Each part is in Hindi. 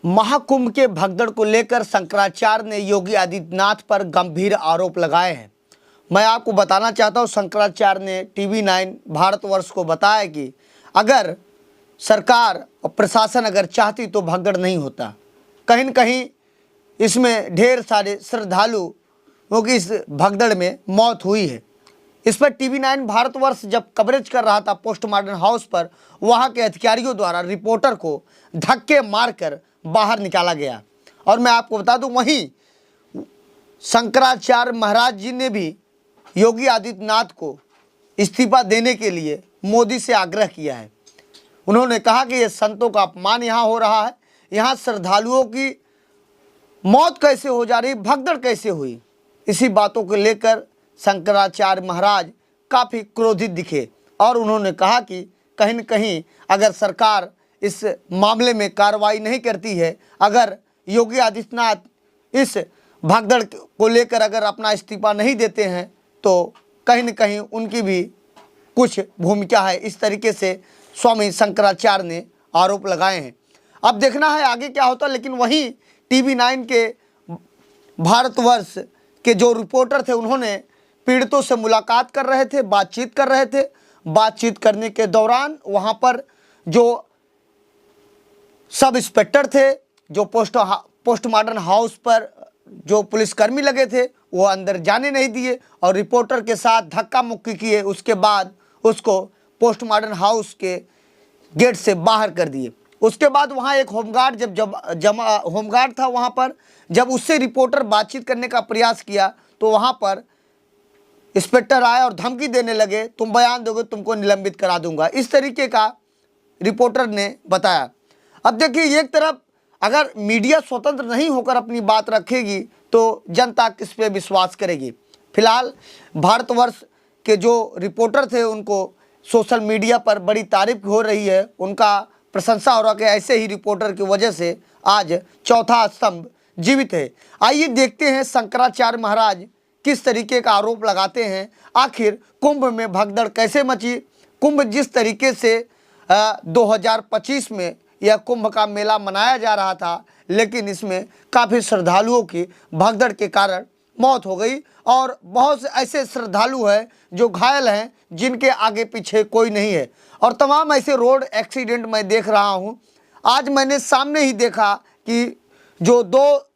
महाकुंभ के भगदड़ को लेकर शंकराचार्य ने योगी आदित्यनाथ पर गंभीर आरोप लगाए हैं। मैं आपको बताना चाहता हूं, शंकराचार्य ने TV9 भारतवर्ष को बताया कि अगर सरकार और प्रशासन अगर चाहती तो भगदड़ नहीं होता। कहीं न कहीं इसमें ढेर सारे श्रद्धालुओं की इस भगदड़ में मौत हुई है। इस पर TV9 भारतवर्ष जब कवरेज कर रहा था पोस्टमार्टम हाउस पर, वहां के अधिकारियों द्वारा रिपोर्टर को धक्के मारकर बाहर निकाला गया। और मैं आपको बता दूं, वहीं शंकराचार्य महाराज जी ने भी योगी आदित्यनाथ को इस्तीफा देने के लिए मोदी से आग्रह किया है। उन्होंने कहा कि यह संतों का अपमान यहाँ हो रहा है, यहाँ श्रद्धालुओं की मौत कैसे हो जा रही, भगदड़ कैसे हुई। इसी बातों को लेकर शंकराचार्य महाराज काफ़ी क्रोधित दिखे और उन्होंने कहा कि कहीं न कहीं अगर सरकार इस मामले में कार्रवाई नहीं करती है, अगर योगी आदित्यनाथ इस भगदड़ को लेकर अगर अपना इस्तीफा नहीं देते हैं, तो कहीं न कहीं उनकी भी कुछ भूमिका है। इस तरीके से स्वामी शंकराचार्य ने आरोप लगाए हैं। अब देखना है आगे क्या होता है। लेकिन वहीं TV9 के भारतवर्ष के जो रिपोर्टर थे, उन्होंने पीड़ितों से मुलाकात कर रहे थे, बातचीत कर रहे थे। बातचीत करने के दौरान वहाँ पर जो सब इंस्पेक्टर थे, जो पोस्टमार्टम हाउस पर जो पुलिसकर्मी लगे थे, वो अंदर जाने नहीं दिए और रिपोर्टर के साथ धक्का मुक्की किए। उसके बाद उसको पोस्टमार्टम हाउस के गेट से बाहर कर दिए। उसके बाद वहाँ एक होमगार्ड होमगार्ड था वहाँ पर, जब उससे रिपोर्टर बातचीत करने का प्रयास किया तो वहाँ पर इंस्पेक्टर आए और धमकी देने लगे, तुम बयान दोगे तुमको निलंबित करा दूंगा। इस तरीके का रिपोर्टर ने बताया। अब देखिए, एक तरफ अगर मीडिया स्वतंत्र नहीं होकर अपनी बात रखेगी तो जनता किस पे विश्वास करेगी। फिलहाल भारतवर्ष के जो रिपोर्टर थे, उनको सोशल मीडिया पर बड़ी तारीफ हो रही है, उनका प्रशंसा हो रहा है कि ऐसे ही रिपोर्टर की वजह से आज चौथा स्तंभ जीवित है। आइए देखते हैं शंकराचार्य महाराज किस तरीके का आरोप लगाते हैं। आखिर कुंभ में भगदड़ कैसे मची। कुंभ जिस तरीके से 2025 में यह कुंभ का मेला मनाया जा रहा था, लेकिन इसमें काफ़ी श्रद्धालुओं की भगदड़ के कारण मौत हो गई और बहुत से ऐसे श्रद्धालु हैं जो घायल हैं, जिनके आगे पीछे कोई नहीं है। और तमाम ऐसे रोड एक्सीडेंट मैं देख रहा हूं। आज मैंने सामने ही देखा कि जो दो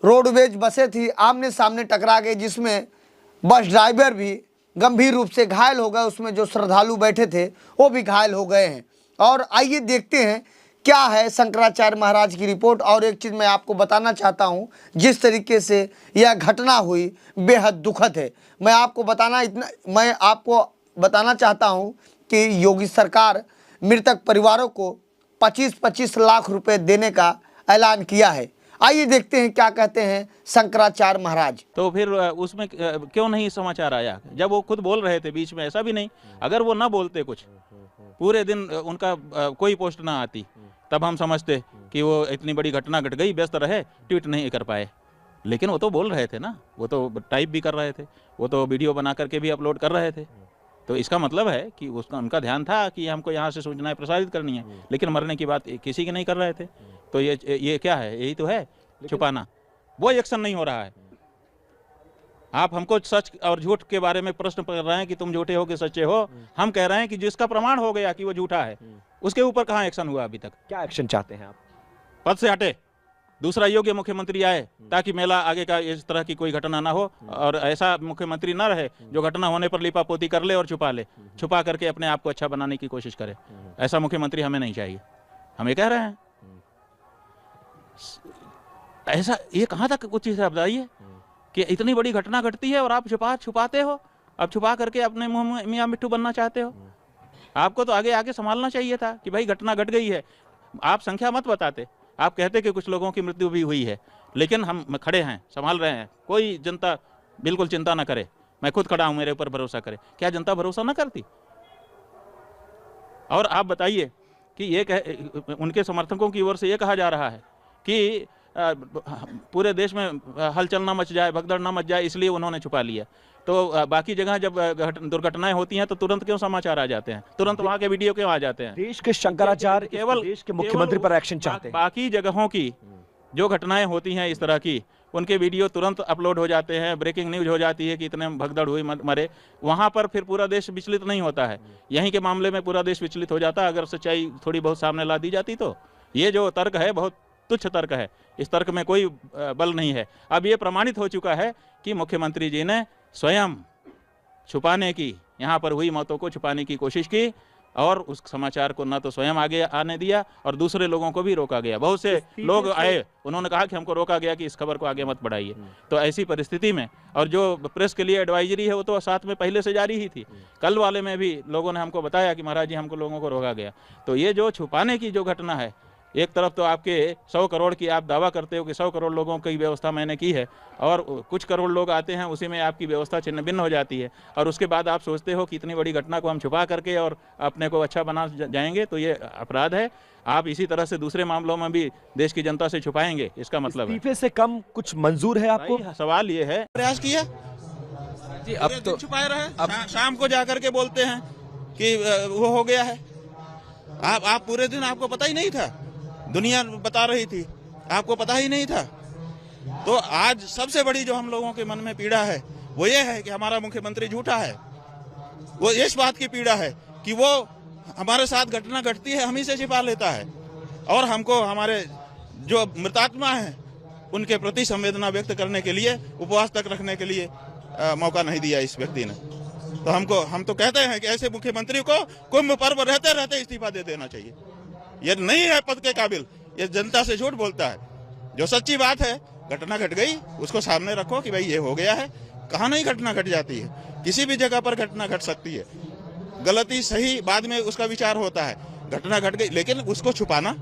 रोडवेज बसें थी आमने सामने टकरा गई, जिसमें बस ड्राइवर भी गंभीर रूप से घायल हो गए, उसमें जो श्रद्धालु बैठे थे वो भी घायल हो गए हैं। और आइए देखते हैं क्या है शंकराचार्य महाराज की रिपोर्ट। और एक चीज़ मैं आपको बताना चाहता हूं, जिस तरीके से यह घटना हुई बेहद दुखद है। मैं आपको बताना चाहता हूं कि योगी सरकार मृतक परिवारों को 25-25 लाख रुपए देने का ऐलान किया है। आइए देखते हैं क्या कहते हैं शंकराचार्य महाराज। तो फिर उसमें क्यों नहीं समाचार आया जब वो खुद बोल रहे थे बीच में? ऐसा भी नहीं, अगर वो ना बोलते कुछ, पूरे दिन उनका कोई पोस्ट ना आती, तब हम समझते कि वो इतनी बड़ी घटना घट गई, व्यस्त रहे, ट्वीट नहीं कर पाए। लेकिन वो तो बोल रहे थे ना, वो तो टाइप भी कर रहे थे, वो तो वीडियो बना करके भी अपलोड कर रहे थे। तो इसका मतलब है कि उनका ध्यान था कि हमको यहाँ से सूचनाएं प्रसारित करनी है, लेकिन मरने की बात किसी की नहीं कर रहे थे। तो ये क्या है? यही तो है छुपाना। वो एक्शन नहीं हो रहा है। आप हमको सच और झूठ के बारे में प्रश्न कर रहे हैं कि तुम झूठे हो कि सच्चे हो। हम कह रहे हैं कि जिसका प्रमाण हो गया कि वो झूठा है, उसके ऊपर कहाँ एक्शन हुआ अभी तक? क्या एक्शन चाहते हैं आप? पद से हटे, दूसरा योग्य मुख्यमंत्री आए, ताकि मेला आगे का इस तरह की कोई घटना ना हो। और ऐसा मुख्यमंत्री ना रहे जो घटना होने पर लिपापोती कर ले और छुपा करके अपने आप को अच्छा बनाने की कोशिश करे। ऐसा मुख्यमंत्री हमें नहीं चाहिए। हम ये कह रहे हैं। ऐसा ये कहाँ तक कुछ चीज़ बताइए कि इतनी बड़ी घटना घटती है और आप छुपाते हो। अब छुपा करके अपने मुंह में मियाँ मिट्ठू बनना चाहते हो। आपको तो आगे संभालना चाहिए था कि भाई घटना घट गई है। आप संख्या मत बताते, आप कहते कि कुछ लोगों की मृत्यु भी हुई है, लेकिन हम खड़े हैं, संभाल रहे हैं। कोई जनता बिल्कुल चिंता ना करे, मैं खुद खड़ा हूं, मेरे ऊपर भरोसा करे। क्या जनता भरोसा ना करती? और आप बताइए कि उनके समर्थकों की ओर से ये कहा जा रहा है कि पूरे देश में हलचल ना मच जाए, भगदड़ ना मच जाए, इसलिए उन्होंने छुपा लिया। तो बाकी जगह जब दुर्घटनाएं होती हैं तो तुरंत क्यों समाचार आ जाते हैं, तुरंत वहां के वीडियो क्यों आ जाते हैं? देश के शंकराचार्य केवल देश के मुख्यमंत्री पर एक्शन चाहते हैं। बाकी जगहों की जो घटनाएं होती हैं इस तरह की, उनके वीडियो तुरंत अपलोड हो जाते हैं, ब्रेकिंग न्यूज हो जाती है कि इतने भगदड़ हुई मरे। वहां पर फिर पूरा देश विचलित नहीं होता है, यहीं के मामले में पूरा देश विचलित हो जाता है अगर सच्चाई थोड़ी बहुत सामने ला दी जाती तो। ये जो तर्क है बहुत तुच्छ तर्क है, इस तर्क में कोई बल नहीं है। अब ये प्रमाणित हो चुका है कि मुख्यमंत्री जी ने स्वयं छुपाने की, यहाँ पर हुई मौतों को छुपाने की कोशिश की और उस समाचार को न तो स्वयं आगे आने दिया और दूसरे लोगों को भी रोका गया। बहुत से लोग आए, उन्होंने कहा कि हमको रोका गया कि इस खबर को आगे मत बढ़ाइए। तो ऐसी परिस्थिति में, और जो प्रेस के लिए एडवाइजरी है वो तो साथ में पहले से जारी ही थी, कल वाले में भी लोगों ने हमको बताया कि महाराज जी हमको लोगों को रोका गया। तो ये जो छुपाने की जो घटना है, एक तरफ तो आपके 100 करोड़ की आप दावा करते हो कि 100 करोड़ लोगों की व्यवस्था मैंने की है, और कुछ करोड़ लोग आते हैं उसी में आपकी व्यवस्था छिन्न भिन्न हो जाती है, और उसके बाद आप सोचते हो कि इतनी बड़ी घटना को हम छुपा करके और अपने को अच्छा बना जाएंगे, तो ये अपराध है। आप इसी तरह से दूसरे मामलों में भी देश की जनता से छुपाएंगे, इसका मतलब है। इस्तीफे से कम कुछ मंजूर है आपको? सवाल ये है, प्रयास किया जी, अब तो छुपाए रहे, शाम को जाकर के बोलते हैं कि वो हो गया है। आप पूरे दिन आपको पता ही नहीं था, दुनिया बता रही थी, आपको पता ही नहीं था। तो आज सबसे बड़ी जो हम लोगों के मन में पीड़ा है वो ये है कि हमारा मुख्यमंत्री झूठा है। वो इस बात की पीड़ा है कि वो हमारे साथ घटना घटती है हम ही से छिपा लेता है, और हमको हमारे जो मृतात्मा हैं उनके प्रति संवेदना व्यक्त करने के लिए, उपवास तक रखने के लिए मौका नहीं दिया इस व्यक्ति ने। तो हम तो कहते हैं कि ऐसे मुख्यमंत्री को कुंभ पर्व रहते रहते इस्तीफा दे देना चाहिए। ये नहीं है पद के काबिल, ये जनता से झूठ बोलता है। जो सच्ची बात है, घटना घट गई, उसको सामने रखो कि भाई ये हो गया है। कहाँ नहीं घटना घट जाती है, किसी भी जगह पर घटना घट सकती है। गलती सही बाद में उसका विचार होता है। घटना घट गई, लेकिन उसको छुपाना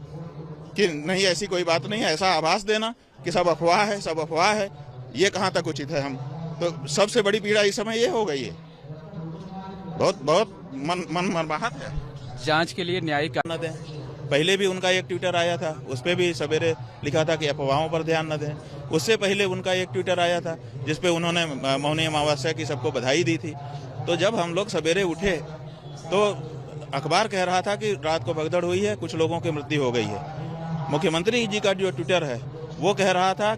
कि नहीं ऐसी कोई बात नहीं है, ऐसा आभास देना कि सब अफवाह है, सब अफवाह है, ये कहाँ तक उचित है? हम तो सबसे बड़ी पीड़ा इस समय ये हो गई है। बहुत बहुत मनमाहत है। जांच के लिए न्यायिक न दें। पहले भी उनका एक ट्विटर आया था, उस पर भी सवेरे लिखा था कि अफवाहों पर ध्यान न दें। उससे पहले उनका एक ट्विटर आया था जिसपे उन्होंने मौनी अमावस्या की सबको बधाई दी थी। तो जब हम लोग सवेरे उठे तो अखबार कह रहा था कि रात को भगदड़ हुई है, कुछ लोगों की मृत्यु हो गई है। मुख्यमंत्री जी का जो ट्विटर है वो कह रहा था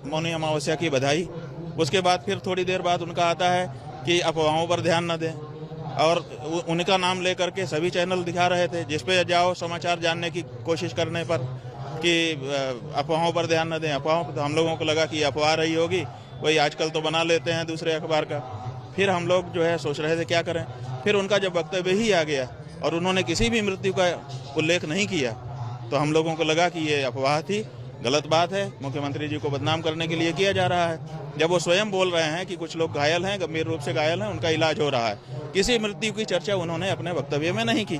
मौनी अमावस्या की बधाई। उसके बाद फिर थोड़ी देर बाद उनका आता है कि अफवाहों पर ध्यान न दें, और उनका नाम लेकर के सभी चैनल दिखा रहे थे, जिसपे जाओ समाचार जानने की कोशिश करने पर कि अफवाहों पर ध्यान न दें। अफवाहों पर तो हम लोगों को लगा कि अफवाह रही होगी, वही आजकल तो बना लेते हैं दूसरे अखबार का। फिर हम लोग जो है सोच रहे थे क्या करें। फिर उनका जब वक्तव्य ही आ गया और उन्होंने किसी भी मृत्यु का उल्लेख नहीं किया, तो हम लोगों को लगा कि ये अफवाह थी, गलत बात है, मुख्यमंत्री जी को बदनाम करने के लिए किया जा रहा है। जब वो स्वयं बोल रहे हैं कि कुछ लोग घायल हैं, गंभीर रूप से घायल हैं, उनका इलाज हो रहा है, किसी मृत्यु की चर्चा उन्होंने अपने वक्तव्य में नहीं की।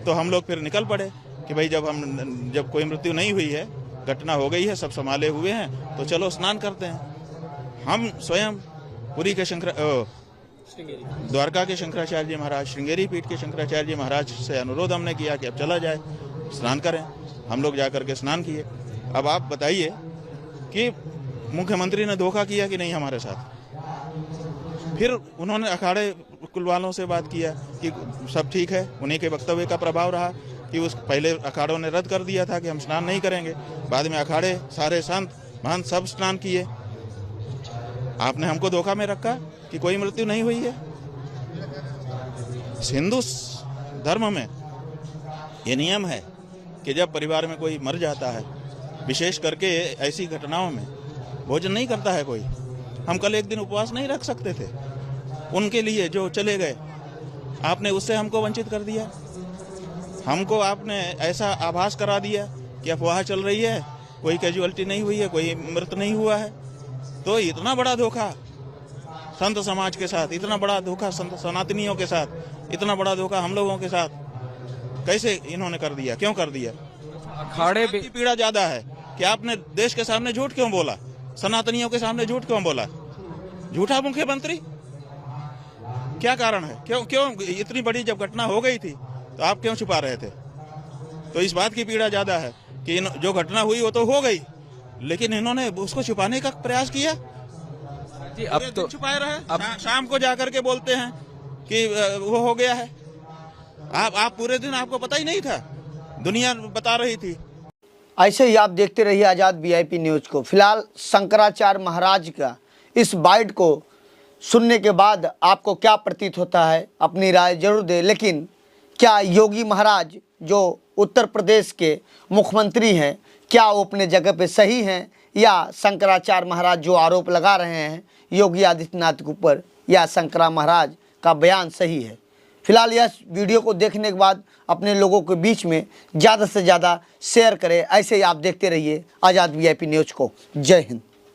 तो हम लोग फिर निकल पड़े कि भाई जब कोई मृत्यु नहीं हुई है, घटना हो गई है, सब संभाले हुए हैं, तो चलो स्नान करते हैं। हम स्वयं पुरी के द्वारका के शंकराचार्य जी महाराज, श्रृंगेरी पीठ के शंकराचार्य जी महाराज से अनुरोध हमने किया कि अब चला जाए, स्नान करें। हम लोग जाकर के स्नान किए। अब आप बताइए कि मुख्यमंत्री ने धोखा किया कि नहीं हमारे साथ। फिर उन्होंने अखाड़े कुल वालों से बात किया कि सब ठीक है, उन्हीं के वक्तव्य का प्रभाव रहा कि उस पहले अखाड़ों ने रद्द कर दिया था कि हम स्नान नहीं करेंगे, बाद में अखाड़े सारे संत महंत सब स्नान किए। आपने हमको धोखा में रखा कि कोई मृत्यु नहीं हुई है। हिंदू धर्म में ये नियम है कि जब परिवार में कोई मर जाता है, विशेष करके ऐसी घटनाओं में, भोजन नहीं करता है कोई। हम कल एक दिन उपवास नहीं रख सकते थे उनके लिए जो चले गए, आपने उससे हमको वंचित कर दिया। हमको आपने ऐसा आभास करा दिया कि अफवाह चल रही है, कोई कैजुअलिटी नहीं हुई है, कोई मृत नहीं हुआ है। तो इतना बड़ा धोखा संत समाज के साथ, इतना बड़ा धोखा संत सनातनियों के साथ, इतना बड़ा धोखा हम लोगों के साथ कैसे इन्होंने कर दिया, क्यों कर दिया? अखाड़े की पीड़ा ज्यादा है कि आपने देश के सामने झूठ क्यों बोला, सनातनियों के सामने झूठ क्यों बोला? झूठा मुख्यमंत्री, क्या कारण है? क्यों इतनी बड़ी जब घटना हो गई थी तो आप क्यों छुपा रहे थे? तो इस बात की पीड़ा ज्यादा है कि जो घटना हुई वो तो हो गई, लेकिन इन्होंने उसको छुपाने का प्रयास किया। जी अब पूरे तो दिन छुपाए रहे। शाम को जाकर के बोलते हैं कि वो हो गया है। आप पूरे दिन आपको पता ही नहीं था, दुनिया बता रही थी। ऐसे ही आप देखते रहिए आज़ाद वीआईपी न्यूज़ को। फिलहाल शंकराचार्य महाराज का इस बाइट को सुनने के बाद आपको क्या प्रतीत होता है, अपनी राय जरूर दें। लेकिन क्या योगी महाराज जो उत्तर प्रदेश के मुख्यमंत्री हैं, क्या वो अपने जगह पे सही हैं, या शंकराचार्य महाराज जो आरोप लगा रहे हैं योगी आदित्यनाथ के ऊपर, या शंकरा महाराज का बयान सही है? फिलहाल यह वीडियो को देखने के बाद अपने लोगों के बीच में ज़्यादा से ज़्यादा शेयर करें। ऐसे ही आप देखते रहिए आज़ाद वीआईपी न्यूज़ को। जय हिंद।